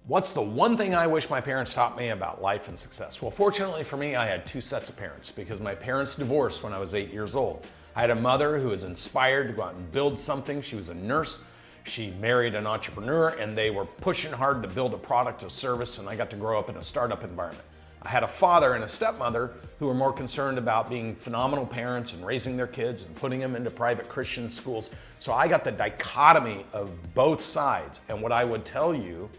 What's the one thing I wish my parents taught me about life and success? Well, fortunately for me, I had two sets of parents because my parents divorced when I was 8 years old. I had a mother who was inspired to go out and build something. She was a nurse. She married an entrepreneur, and they were pushing hard to build a product or service, and I got to grow up in a startup environment. I had a father and a stepmother who were more concerned about being phenomenal parents and raising their kids and putting them into private Christian schools. So I got the dichotomy of both sides. And what I would tell you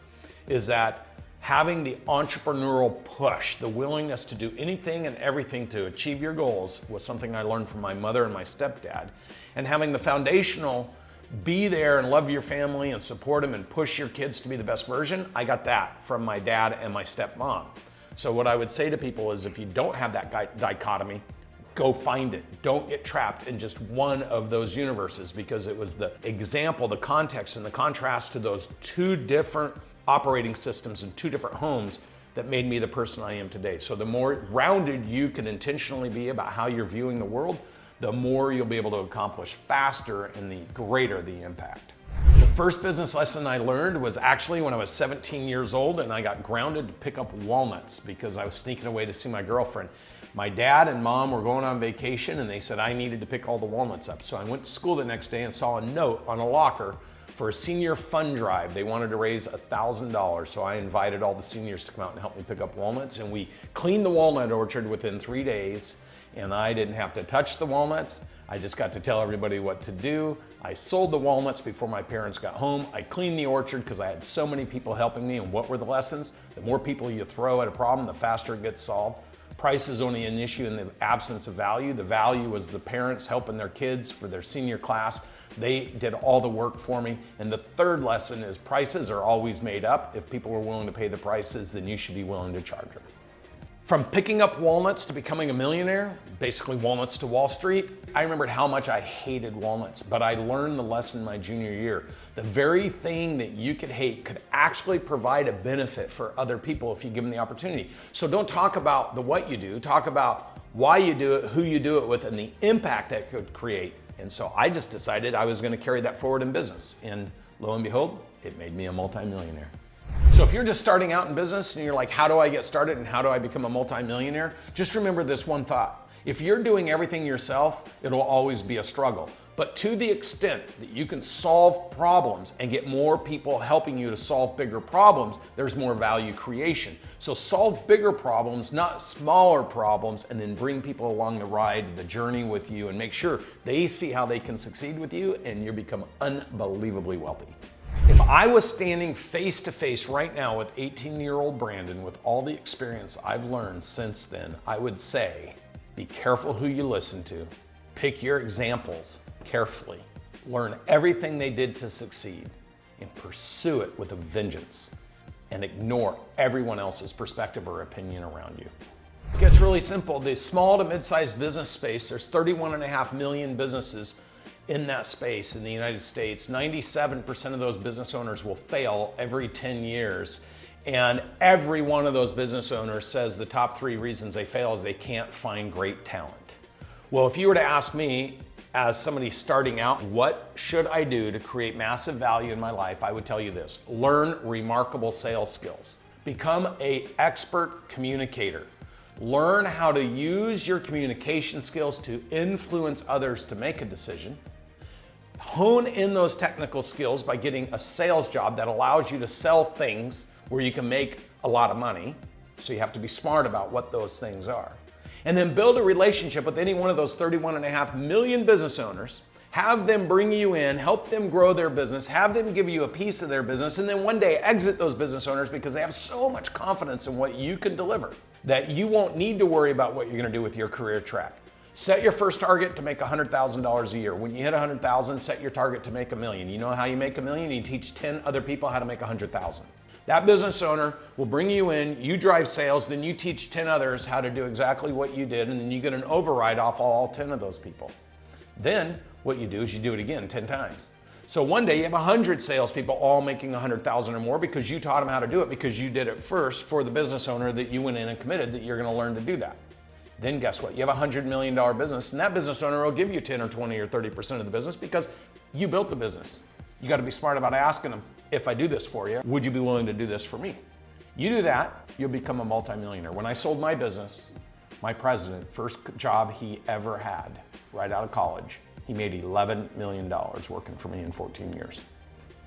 is that having the entrepreneurial push, the willingness to do anything and everything to achieve your goals was something I learned from my mother and my stepdad. And having the foundational be there and love your family and support them and push your kids to be the best version, I got that from my dad and my stepmom. So what I would say to people is if you don't have that dichotomy, go find it. Don't get trapped in just one of those universes, because it was the example, the context, and the contrast to those two different operating systems and two different homes that made me the person I am today. So the more rounded you can intentionally be about how you're viewing the world, the more you'll be able to accomplish faster and the greater the impact. The first business lesson I learned was actually when I was 17 years old and I got grounded to pick up walnuts because I was sneaking away to see my girlfriend. My dad and mom were going on vacation and they said I needed to pick all the walnuts up. So I went to school the next day and saw a note on a locker for a senior fund drive. They wanted to raise $1,000, so I invited all the seniors to come out and help me pick up walnuts, and we cleaned the walnut orchard within 3 days, and I didn't have to touch the walnuts. I just got to tell everybody what to do. I sold the walnuts before my parents got home. I cleaned the orchard because I had so many people helping me, and what were the lessons? The more people you throw at a problem, the faster it gets solved. Price is only an issue in the absence of value. The value was the parents helping their kids for their senior class. They did all the work for me. And the third lesson is prices are always made up. If people are willing to pay the prices, then you should be willing to charge them. From picking up walnuts to becoming a millionaire, basically walnuts to Wall Street, I remembered how much I hated walnuts, but I learned the lesson my junior year. The very thing that you could hate could actually provide a benefit for other people if you give them the opportunity. So don't talk about the what you do, talk about why you do it, who you do it with, and the impact that could create. And so I just decided I was going to carry that forward in business. And lo and behold, it made me a multimillionaire. So if you're just starting out in business and you're like, how do I get started and how do I become a multimillionaire? Just remember this one thought. If you're doing everything yourself, it'll always be a struggle. But to the extent that you can solve problems and get more people helping you to solve bigger problems, there's more value creation. So solve bigger problems, not smaller problems, and then bring people along the ride, the journey with you, and make sure they see how they can succeed with you and you become unbelievably wealthy. If I was standing face to face right now with 18-year-old Brandon with all the experience I've learned since then, I would say, be careful who you listen to. Pick your examples carefully. Learn everything they did to succeed and pursue it with a vengeance, and ignore everyone else's perspective or opinion around you. It gets really simple. The small to mid-sized business space, there's 31.5 million businesses in that space in the United States. 97% of those business owners will fail every 10 years. And every one of those business owners says the top 3 reasons they fail is they can't find great talent. Well, if you were to ask me, as somebody starting out, what should I do to create massive value in my life? I would tell you this: learn remarkable sales skills. Become an expert communicator. Learn how to use your communication skills to influence others to make a decision. Hone in those technical skills by getting a sales job that allows you to sell things where you can make a lot of money. So you have to be smart about what those things are. And then build a relationship with any one of those 31.5 million business owners. Have them bring you in, help them grow their business, have them give you a piece of their business, and then one day exit those business owners because they have so much confidence in what you can deliver that you won't need to worry about what you're going to do with your career track. Set your first target to make $100,000 a year. When you hit 100,000, set your target to make $1 million. You know how you make $1 million? You teach 10 other people how to make 100,000. That business owner will bring you in, you drive sales, then you teach 10 others how to do exactly what you did, and then you get an override off all 10 of those people. Then what you do is you do it again 10 times. So one day you have 100 salespeople all making 100,000 or more because you taught them how to do it, because you did it first for the business owner that you went in and committed that you're going to learn to do that. Then guess what? You have a $100 million business, and that business owner will give you 10 or 20 or 30% of the business because you built the business. You got to be smart about asking them, if I do this for you, would you be willing to do this for me? You do that, you'll become a multimillionaire. When I sold my business, my president, first job he ever had, right out of college, he made $11 million working for me in 14 years.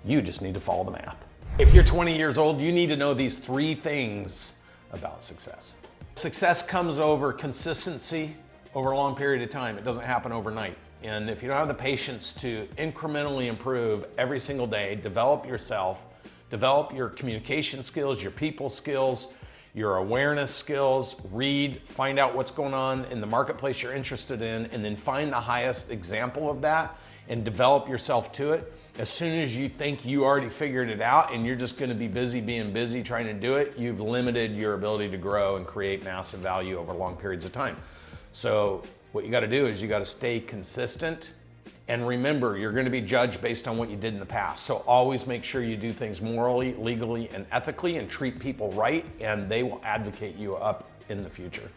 You just need to follow the math. If you're 20 years old, you need to know these 3 things about success. Success comes over consistency over a long period of time. It doesn't happen overnight. And if you don't have the patience to incrementally improve every single day, develop yourself, develop your communication skills, your people skills, your awareness skills, read, find out what's going on in the marketplace you're interested in, and then find the highest example of that and develop yourself to it. As soon as you think you already figured it out and you're just gonna be busy being busy trying to do it, you've limited your ability to grow and create massive value over long periods of time. So what you gotta do is you gotta stay consistent, and remember, you're gonna be judged based on what you did in the past. So always make sure you do things morally, legally, and ethically, and treat people right, and they will advocate you up in the future.